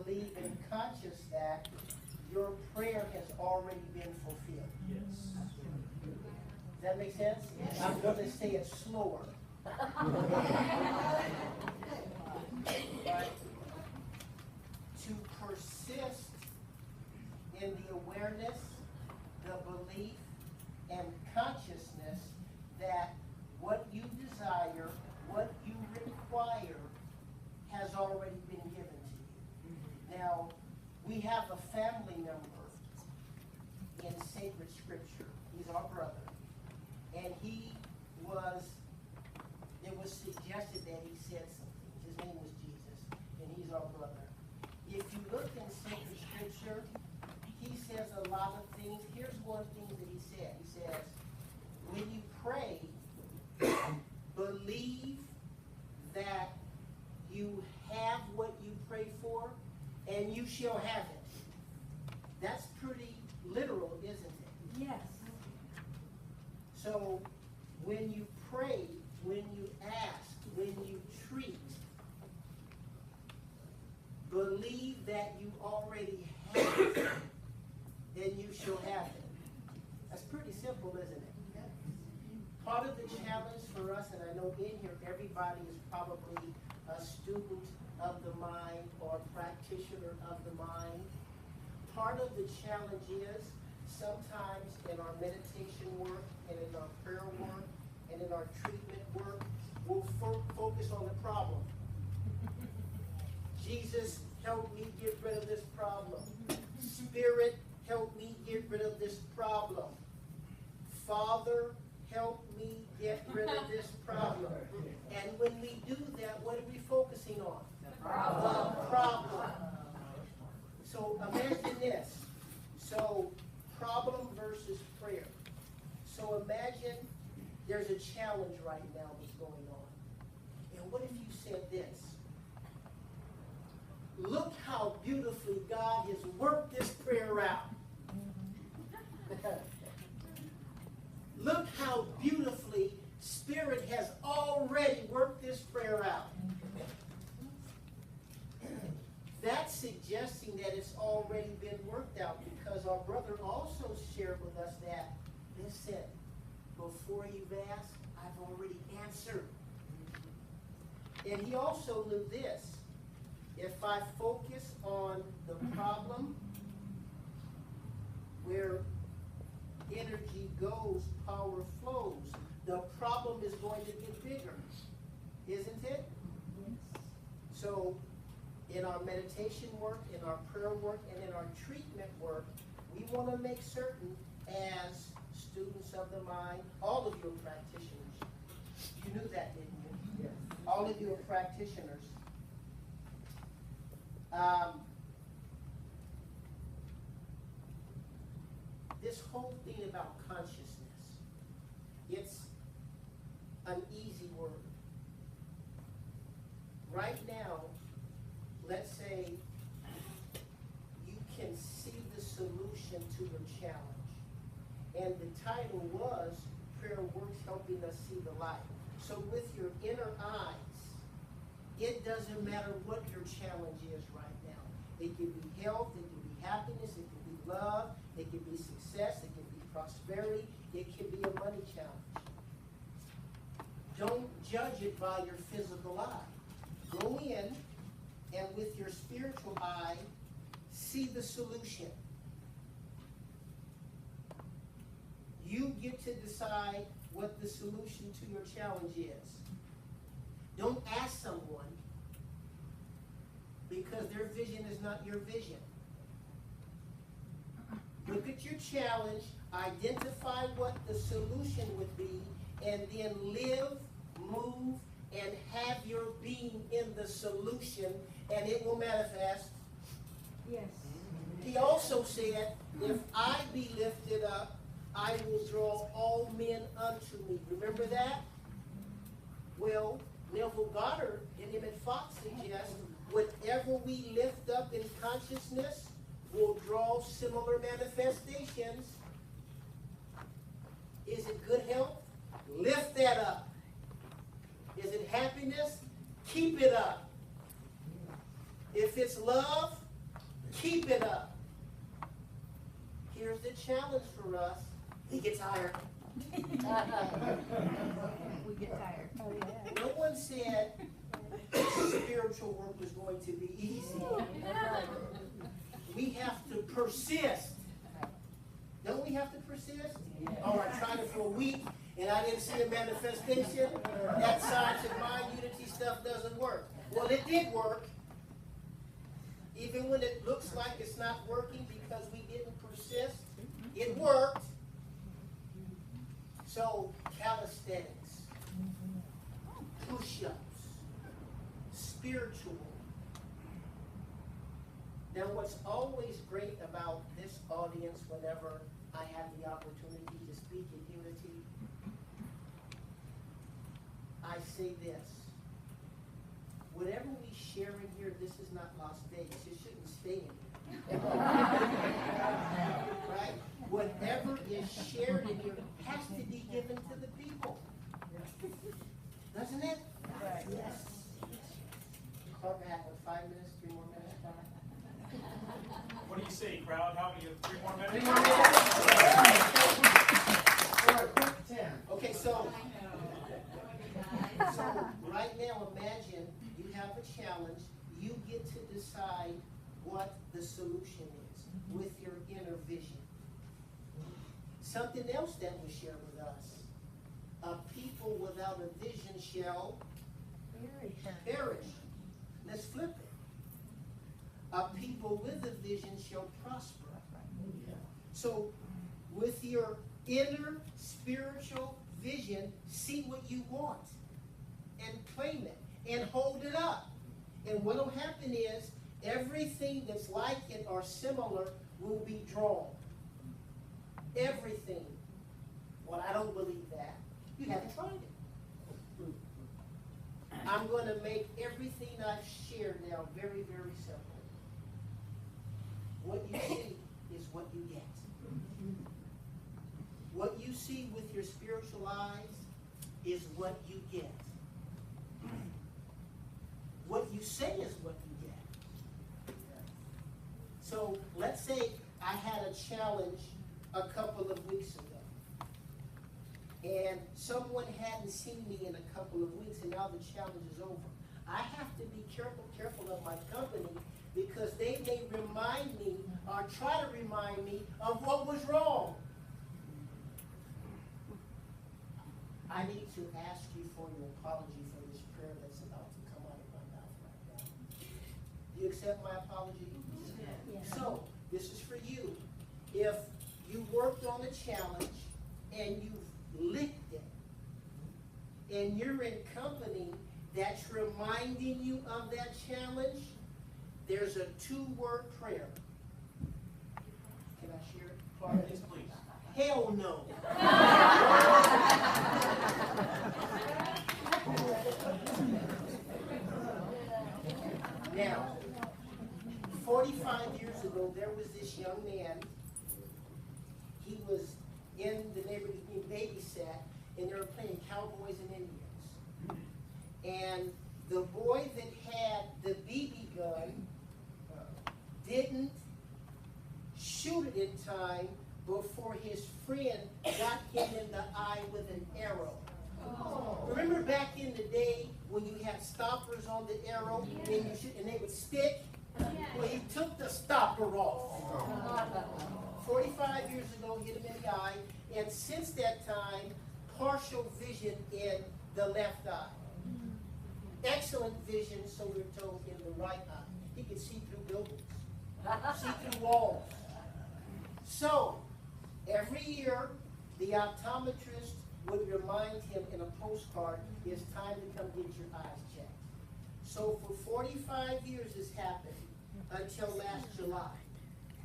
believe and conscious that your prayer has already been fulfilled. Yes. Does that make sense? Yes. I'm going to say it slower. But to persist in the awareness, the belief, and consciousness that what you desire, what you require, has already been given to you. Now, we have a family member in sacred scripture. He's our brother. And it was suggested that he said something. His name was Jesus, and he's our brother. If you look in sacred scripture, he says a lot of things. Here's one thing that he said. He says, when you pray, believe that you have what you pray for, and you shall have it. That's pretty literal, isn't it? Yes. So when you pray, when you ask, when you treat, believe that you already have it, and you shall have it. That's pretty simple, isn't it? Part of the challenge for us, and I know in here everybody is probably a student of the mind or a practitioner of the mind. Part of the challenge is sometimes in our meditation work and in our prayer work and in our treatment work, we'll focus on the problem. Jesus, help me get rid of this problem. Spirit, help me get rid of this problem. Father, help me get rid of this problem. And when we do that, what are we focusing on? The problem. So imagine this. So problem versus prayer. So imagine there's a challenge right now that's going on. And what if you said this? Look how beautifully God has worked this prayer out. Look how beautifully Spirit has already worked this prayer out. That's suggesting that it's already been worked out, because our brother also shared with us that, listen, before you've asked, I've already answered. And he also knew this. If I focus on the problem, where energy goes, power flows, the problem is going to get bigger, isn't it? So in our meditation work, in our prayer work, and in our treatment work, we want to make certain, as students of the mind, all of you are practitioners. You knew that, didn't you? Yes. All of you are practitioners. This whole thing about consciousness, it's an easy word. Right now, let's say you can see the solution to your challenge. And the title was, Prayer Works Helping Us See the Light. So with your inner eyes, it doesn't matter what your challenge is right now. It could be health, it could be happiness, it could be love, it could be success, it could be prosperity, it could be a money challenge. Don't judge it by your physical eye. Go in and with your spiritual eye, see the solution. You get to decide what the solution to your challenge is. Don't ask someone, because their vision is not your vision. Look at your challenge, identify what the solution would be, and then live, move, and have your being in the solution, and it will manifest. Yes. He also said, if I be lifted up, I will draw all men unto me. Remember that? Well, Neville Goddard and Emmett Fox suggest whatever we lift up in consciousness will draw similar manifestations. Is it good health? Lift that up. Is it happiness? Keep it up. If it's love, Keep it up. Here's the challenge for us. We get tired. We get tired. Oh, yeah. No one said spiritual work was going to be easy. We have to persist. Don't we have to persist? Oh, I tried it for a week and I didn't see a manifestation. That science of mind unity stuff doesn't work. Well, it did work. Even when it looks like it's not working because we didn't persist, it worked. So, calisthenics, push-ups, spiritual. Now, what's always great about this audience whenever I have the opportunity to speak in unity, I say this. Whatever we share in here, this is not Las Vegas. It shouldn't stay in here. Right? Whatever is shared in here has to be given to the people. Doesn't it? Right. Yes. Call back with 5 minutes, 3 more minutes. What do you say, crowd? How many? 3 more minutes? 3 more minutes. All right, quick 10. Okay, so right now, imagine you have a challenge. You get to decide what the solution is with your inner vision. Something else that was shared with us. A people without a vision shall perish. Let's flip it. A people with a vision shall prosper. So, with your inner spiritual vision, see what you want and claim it and hold it up. And what will happen is everything that's like it or similar will be drawn. Everything. Well, I don't believe that. You haven't tried it. I'm going to make everything I've shared now very, very simple. What you see is what you get. What you see with your spiritual eyes is what you get. What you say is what you get. So let's say I had a challenge a couple of weeks ago. And someone hadn't seen me in a couple of weeks, and now the challenge is over. I have to be careful of my company, because they may remind me or try to remind me of what was wrong. I need to ask you for your apology for this prayer that's about to come out of my mouth right now. Do you accept my apology? Yeah. So, this is for you. If you worked on a challenge and you've licked it, and you're in company that's reminding you of that challenge, there's a 2-word prayer. Can I share it? Clark, yes, please. Hell no. Now, 45 years ago, there was this young man. He was in the neighborhood being babysat, and they were playing cowboys and Indians. And the boy that had the BB gun didn't shoot it in time before his friend got him in the eye with an arrow. Oh. Remember back in the day when you had stoppers on the arrow and they would stick? Well, he took the stopper off. 45 years ago, hit him in the eye, and since that time, partial vision in the left eye. Excellent vision, so we're told, in the right eye. He could see through buildings, see through walls. So, every year, the optometrist would remind him in a postcard, it's time to come get your eyes checked. So for 45 years this happened until last July.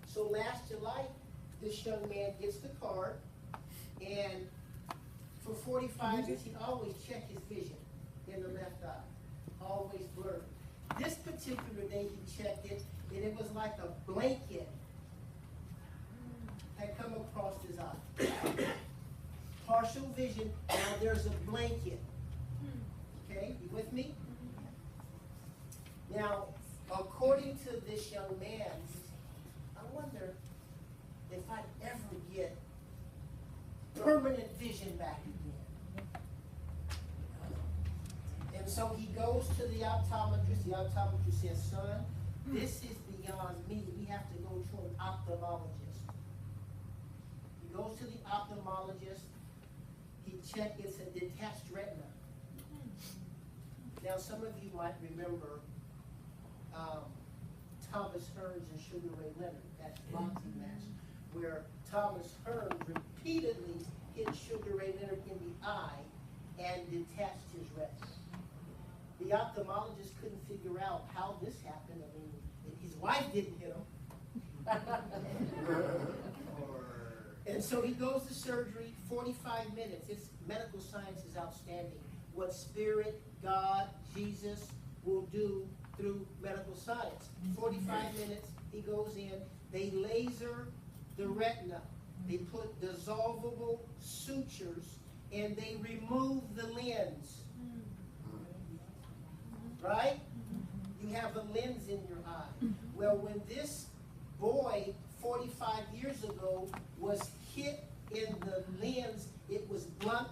So last July, this young man gets the card, and for 45 years, he always checked his vision in the left eye. Always blurred. This particular day, he checked it, and it was like a blanket had come across his eye. Partial vision, now there's a blanket. Okay, you with me? Now, according to this young man, permanent vision back again. And so he goes to the optometrist. The optometrist says, son, this is beyond me. We have to go to an ophthalmologist. He goes to the ophthalmologist. He checks, it's a detached retina. Now, some of you might remember Thomas Hearns and Sugar Ray Leonard, that boxing match, where Thomas Hearns repeatedly hit Sugar Ray Leonard in the eye and detached his retina. The ophthalmologist couldn't figure out how this happened. I mean, his wife didn't hit him. And so he goes to surgery, 45 minutes. It's medical science is outstanding. What Spirit, God, Jesus will do through medical science. 45 minutes, he goes in, they laser the retina. They put dissolvable sutures and they remove the lens. Right? You have a lens in your eye. Well, when this boy 45 years ago was hit in the lens, it was blunt